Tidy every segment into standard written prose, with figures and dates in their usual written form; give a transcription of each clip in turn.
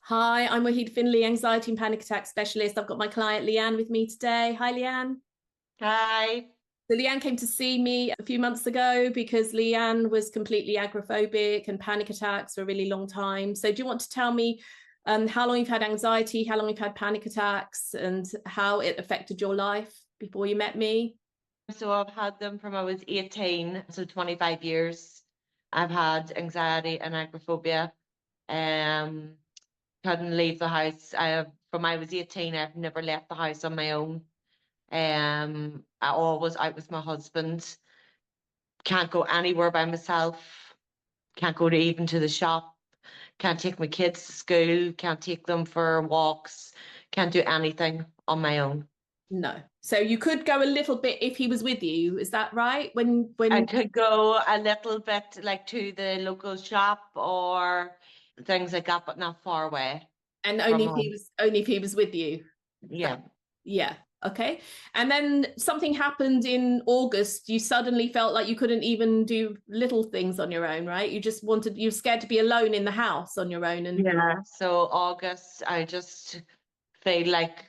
Hi, I'm Wahida Finley, anxiety and panic attack specialist. I've got my client Leanne with me today. Hi, Leanne. Hi. So Leanne came to see me a few months ago because Leanne was completely agoraphobic and panic attacks for a really long time. So do you want to tell me how long you've had anxiety, how long you've had panic attacks, and how it affected your life before you met me? So I've had them from I was 18, so 25 years. I've had anxiety and agoraphobia. Um, couldn't leave the house. From I was 18, I've never left the house on my own. I always out with my husband. Can't go anywhere by myself. Can't go to even to the shop. Can't take my kids to school. Can't take them for walks. Can't do anything on my own. No. So you could go a little bit if he was with you. Is that right? I When could go a little bit like to the local shop or things like that, but not far away and from home. only if he was with you. Yeah. Yeah. Okay. And then something happened in August. You suddenly felt like you couldn't even do little things on your own, right? You were scared to be alone in the house on your own. And Yeah. So August, I just feel like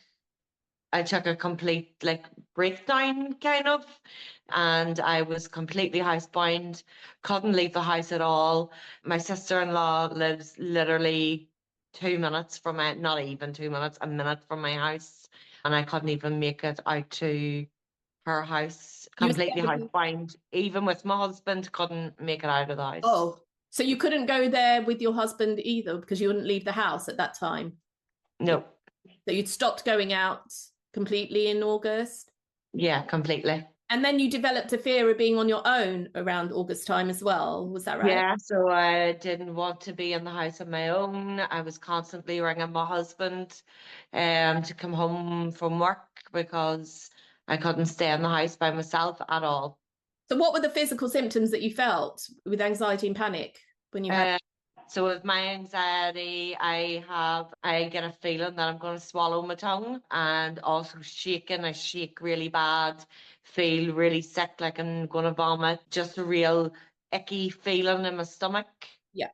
I took a complete like breakdown kind of, and I was completely housebound, couldn't leave the house at all. My sister-in-law lives literally 2 minutes from my, not even 2 minutes, a minute from my house, and I couldn't even make it out to her house, you were completely scared of housebound. Even with my husband, couldn't make it out of the house. oh, so you couldn't go there with your husband either because you wouldn't leave the house at that time. No, So you'd stopped going out completely in August. yeah, completely. And then you developed a fear of being on your own around August time as well. Was that right? Yeah, so I didn't want to be in the house on my own. I was constantly ringing my husband to come home from work because I couldn't stay in the house by myself at all. So what were the physical symptoms that you felt with anxiety and panic when you had? Uh, so with my anxiety, I get a feeling that I'm going to swallow my tongue and also shaking. I shake really bad, feel really sick, like I'm going to vomit, just a real icky feeling in my stomach. Yeah.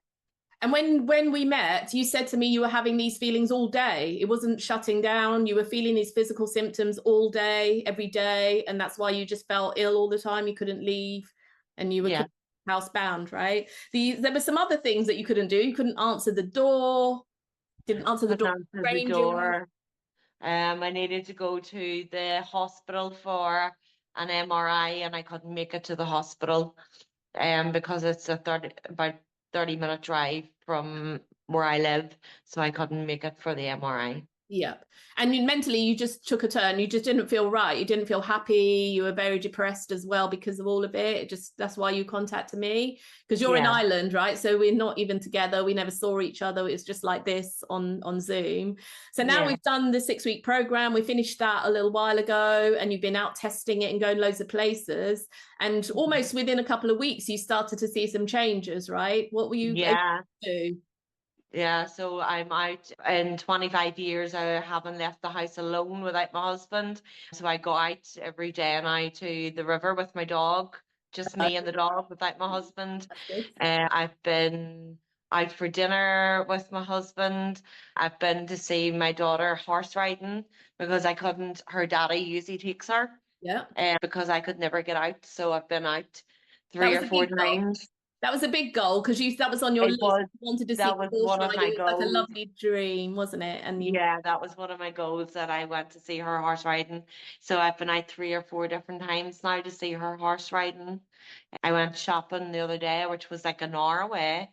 And when we met, you said to me you were having these feelings all day. It wasn't shutting down. You were feeling these physical symptoms all day, every day, and that's why you just felt ill all the time. You couldn't leave, and you were Yeah. housebound, right? There were some other things that you couldn't do. You couldn't answer the door. Didn't answer the Couldn't door answer to the strangers. door. I needed to go to the hospital for an MRI and I couldn't make it to the hospital because it's about 30-minute drive from where I live, so I couldn't make it for the MRI. Yeah. And mentally, you just took a turn. You just didn't feel right. You didn't feel happy. You were very depressed as well because of all of it. That's why you contacted me because you're in Yeah, Ireland, right? So we're not even together. We never saw each other. It was just like this on Zoom. So now yeah, we've done the 6 week program. We finished that a little while ago, and you've been out testing it and going loads of places. And almost within a couple of weeks, you started to see some changes, right? What were you able yeah, to do? yeah. So I'm out in 25 years. I haven't left the house alone without my husband. So I go out every day now to the river with my dog, just me and the dog without my husband. That's good. I've been out for dinner with my husband. I've been to see my daughter horse riding because I couldn't, her daddy usually takes her Yeah. because I could never get out. So I've been out That three was or a four big goal. times. That was a big goal because you that was on your It list. was, You wanted to see that was horse one of riding. my It was like a goals. lovely dream, wasn't it? And you, Yeah, that was one of my goals that I went to see her horse riding. So I've been out three or four different times now to see her horse riding. I went shopping the other day, which was like an hour away,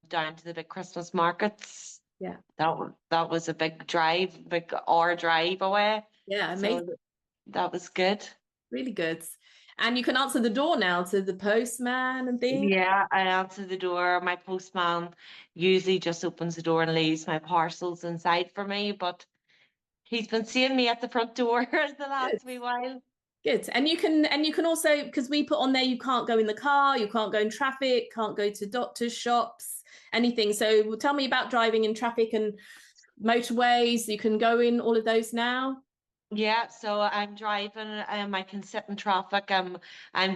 down to the big Christmas markets. yeah, That was a big drive, big hour drive away. yeah, amazing, So that was good. really good. And you can answer the door now to the postman and things. Yeah, I answered the door. My postman usually just opens the door and leaves my parcels inside for me, but he's been seeing me at the front door the Good, last wee while. good. And you can also because we put on there you can't go in the car, you can't go in traffic, can't go to doctors' shops, anything. So tell me about driving in traffic and motorways. You can go in all of those now. Yeah, so I'm driving, I can sit in traffic. I'm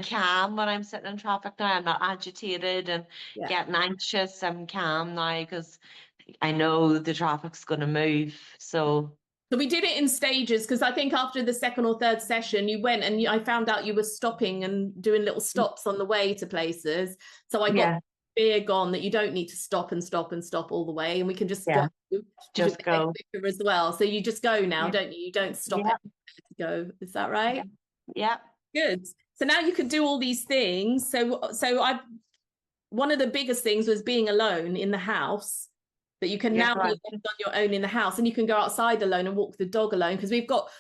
calm when I'm sitting in traffic now. I'm not agitated and Yeah. getting anxious. I'm calm now because I know the traffic's going to move. So we did it in stages, because I think after the second or third session, you went and I found out you were stopping and doing little stops on the way to places. So I got fear gone that you don't need to stop and stop and stop all the way, and we can just go. Just go. Quicker as well. So you just go now, don't you? You don't stop it to go. Is that right? Yeah. Good. So now you can do all these things. So one of the biggest things was being alone in the house, that you can now be on your own in the house, and you can go outside alone and walk the dog alone, because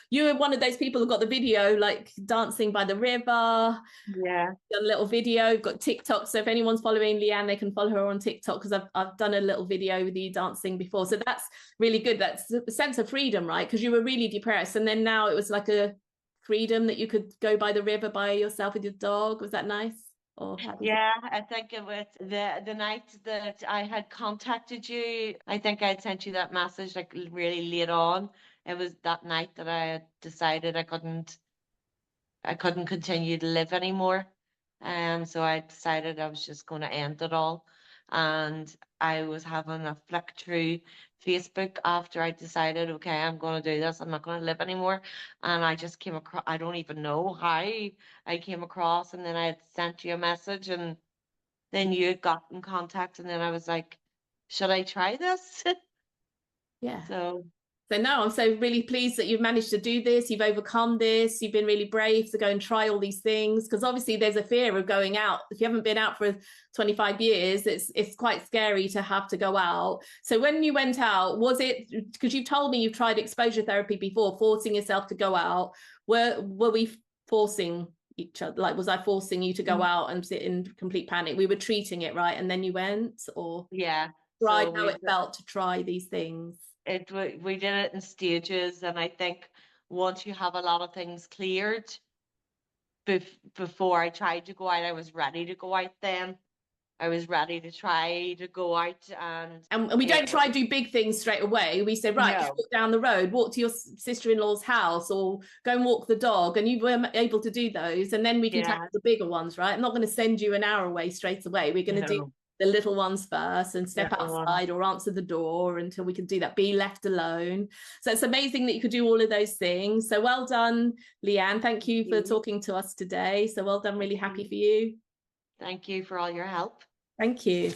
you were one of those people who got the video, like dancing by the river. Yeah. Done a little video, got TikTok. So if anyone's following Leean, they can follow her on TikTok, because I've done a little video with you dancing before. So that's really good. That's a sense of freedom, right? Because you were really depressed, and then now it was like a freedom that you could go by the river by yourself with your dog. Was that nice? I think it was the night that I had contacted you. I think I had sent you that message like really late on. It was that night that I had decided I couldn't continue to live anymore. So I decided I was just going to end it all. And I was having a flick through Facebook after I decided, okay, I'm going to do this. I'm not going to live anymore. And I just came across, I don't even know how I came across. And then I had sent you a message, and then you got in contact. And then I was like, should I try this? Yeah. So no, I'm so really pleased that you've managed to do this. You've overcome this. You've been really brave to go and try all these things, because obviously there's a fear of going out. If you haven't been out for 25 years, it's quite scary to have to go out. So when you went out, was it, because you've told me you've tried exposure therapy before, forcing yourself to go out? Were we forcing each other? Like, was I forcing you to go out and sit in complete panic? We were treating it, right? And then you went, or tried how it felt to try these things? We did it in stages, and I think once you have a lot of things cleared, before I tried to go out, I was ready to go out then. I was ready to try to go out, and we don't try to do big things straight away. We say, right, just walk down the road, walk to your sister-in-law's house, or go and walk the dog, and you were able to do those, and then we can tackle the bigger ones, right? I'm not going to send you an hour away straight away. We're going to do the little ones first, and step outside or answer the door until we can do that, be left alone. So it's amazing that you could do all of those things. So well done, Leean. Thank you for talking to us today. So well done, really happy for you. Thank you for all your help. Thank you.